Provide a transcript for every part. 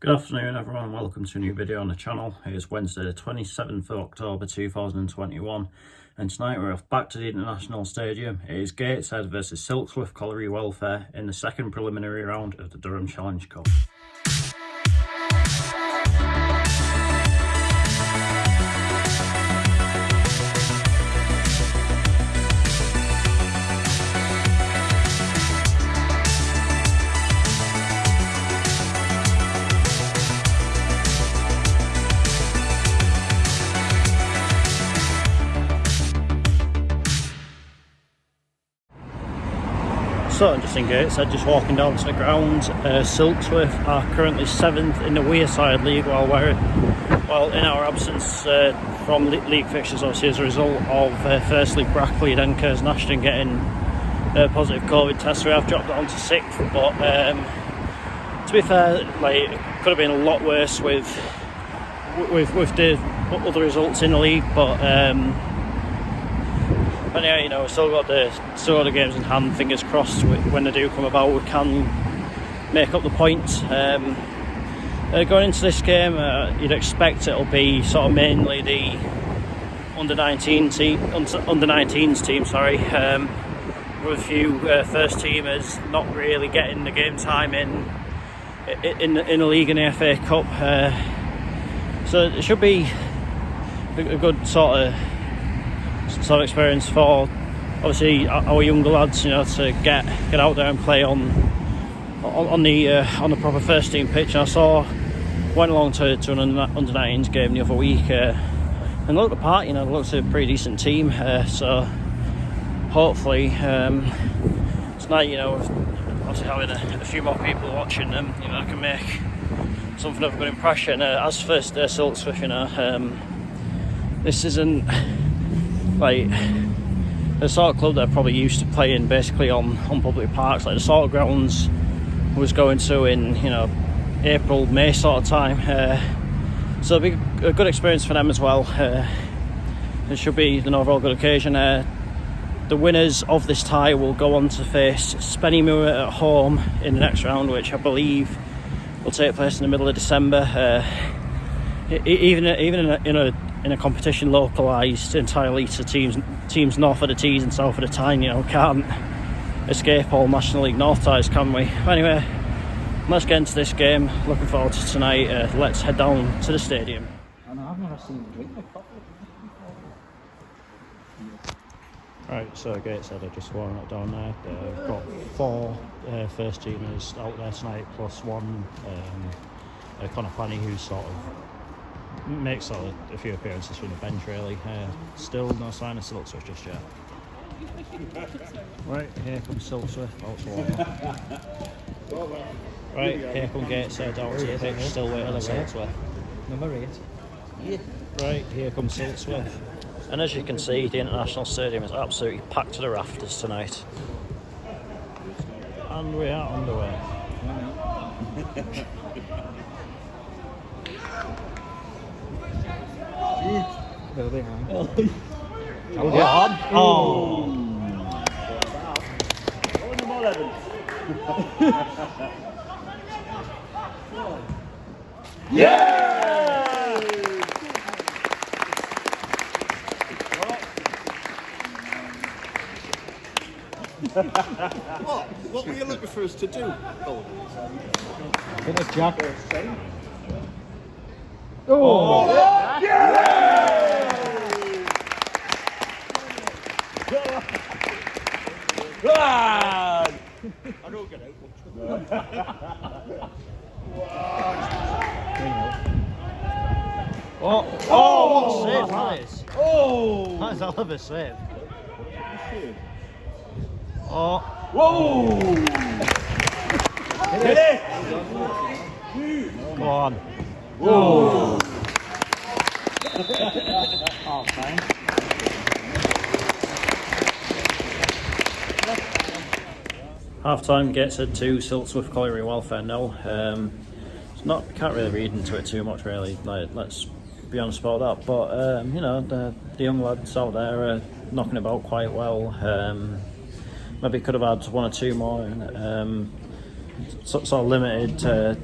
Good afternoon everyone and welcome to a new video on the channel. It is Wednesday the 27th of October 2021 and tonight we're off back to the International Stadium. It is Gateshead versus Silksworth Colliery Welfare in the second preliminary round of the Durham Challenge Cup. So just in Gateshead, just walking down to the ground. Silksworth are currently 7th in the Wearside League while in our absence from league fixtures, obviously as a result of firstly Brackley then Kersnashton getting positive COVID tests. We have dropped down to 6th, but to be fair, like, it could have been a lot worse with the other results in the league, but anyway, you know, we've still got the games in hand. Fingers crossed when they do come about, we can make up the points. Going into this game, you'd expect it'll be sort of mainly the under 19s team. With a few first teamers not really getting the game time in the league and the FA Cup. So it should be a good sort of experience for obviously our younger lads, you know, to get out there and play on the proper first team pitch. And I went along to an under 19s game the other week and looked apart, you know, looked a pretty decent team. So hopefully tonight, you know, obviously having a few more people watching them, you know, I can make something of a good impression. As for Silksworth, you know, this isn't like the sort of club that are probably used to playing basically on public parks, like the sort of grounds was going to in, you know, April, May sort of time. So it'll be a good experience for them as well. It should be an overall good occasion. The winners of this tie will go on to face Spennymoor at home in the next round, which I believe will take place in the middle of December. Even in a competition localised entirely to teams north of the Tees and south of the Tyne, you know, can't escape all National League North ties, can we? Anyway, let's get into this game. Looking forward to tonight. Let's head down to the stadium. I know, I've never seen him drink the coffee. Right, so Gateshead are just warming up down there. We've got 4 first teamers out there tonight, plus one Connor Fanny, who's sort of makes a few appearances from the bench really. Still no sign of Silksworth just yet. Right, here comes Silksworth out to warm up. Right, here comes Gateshead out to the pitch, still waiting on Silksworth. Number 8. Yeah. Right, here comes Silksworth. And as you can see, the International Stadium is absolutely packed to the rafters tonight. And we are underway. They're behind. Oh! Number 11. Yeah! What were you looking for us to do? Get a jack. Oh! Yeah! I don't get out. Oh, what a save that is! Oh! That is a hell of a save. Oh! Whoa! Get it! Go on. Whoa! Oh, fine. Half time gets it to Silksworth Colliery Welfare 0. Can't really read into it too much really. Like, let's be honest about that. But you know, the young lads out there are knocking about quite well. Maybe could have had 1 or 2 more. Sort of limited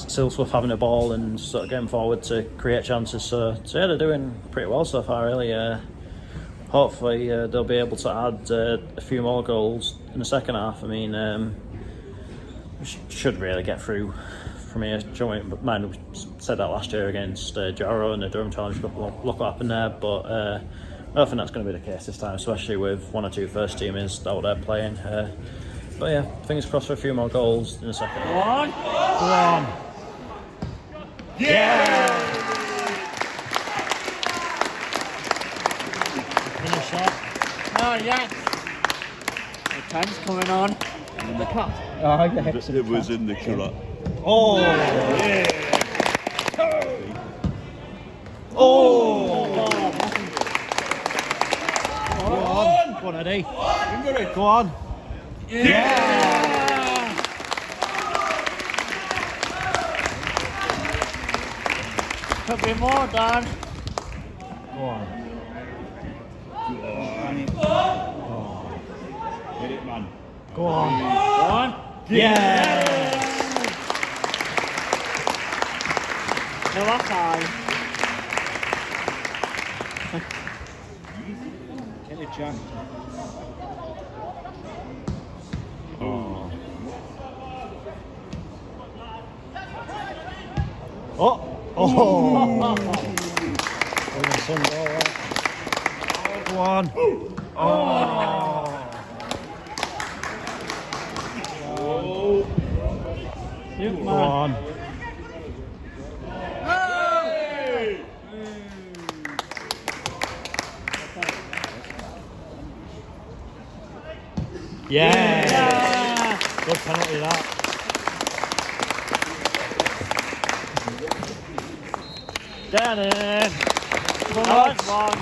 Silksworth having a ball and sort of getting forward to create chances. So yeah, they're doing pretty well so far, really. Hopefully they'll be able to add a few more goals in the second half. I mean, we should really get through from here. Mind, we said that last year against Jarrow in the Durham Challenge Cup. Look what happened there, but I don't think that's going to be the case this time, especially with one or two first teamers out there playing. But yeah, fingers crossed for a few more goals in the second half. Go on. Yeah! Finish that. Oh, yes. The time's coming on. In the cut. Oh, yeah. It was in the cut. Oh! Yeah! Oh! Go on, Eddie. Go on! Yeah! Could be more, Dan. Go on. Get it, man. Go on. Go on. Yeah! No, that's high. Get it, John. Oh! Oh! Go on! Oh! Shoot, Go man. on! Yeah! Good penalty that. Down in. Come on.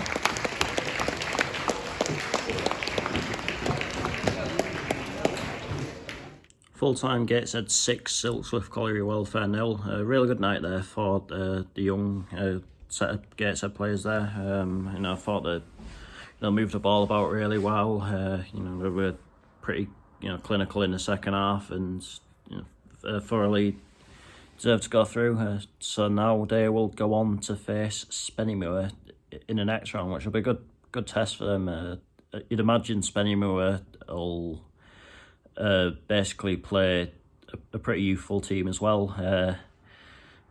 Full-time Gateshead 6, Silksworth Colliery Welfare 0. A really good night there for the young set of Gateshead players there. You know, I thought that they moved the ball about really well. You know, they were pretty clinical in the second half, and thoroughly deserved to go through. So now they will go on to face Spennymoor in the next round, which will be a good test for them. You'd imagine Spennymoor will basically play a pretty youthful team as well. I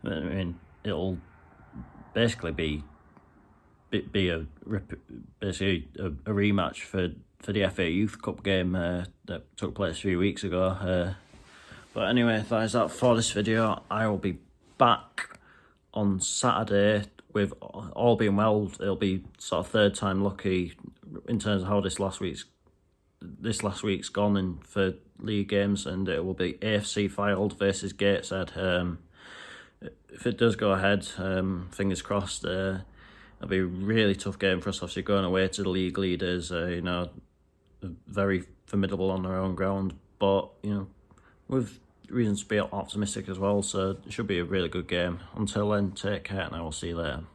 mean, it'll basically be a rematch for the FA Youth Cup game that took place a few weeks ago. But anyway, that is that for this video. I will be back on Saturday with, all being well, it'll be sort of third time lucky in terms of how this last week's gone in for league games, and it will be AFC Fylde versus Gateshead. If it does go ahead, fingers crossed, it'll be a really tough game for us, obviously going away to the league leaders, very formidable on their own ground, but with reasons to be optimistic as well, so it should be a really good game. Until then, take care and I will see you later.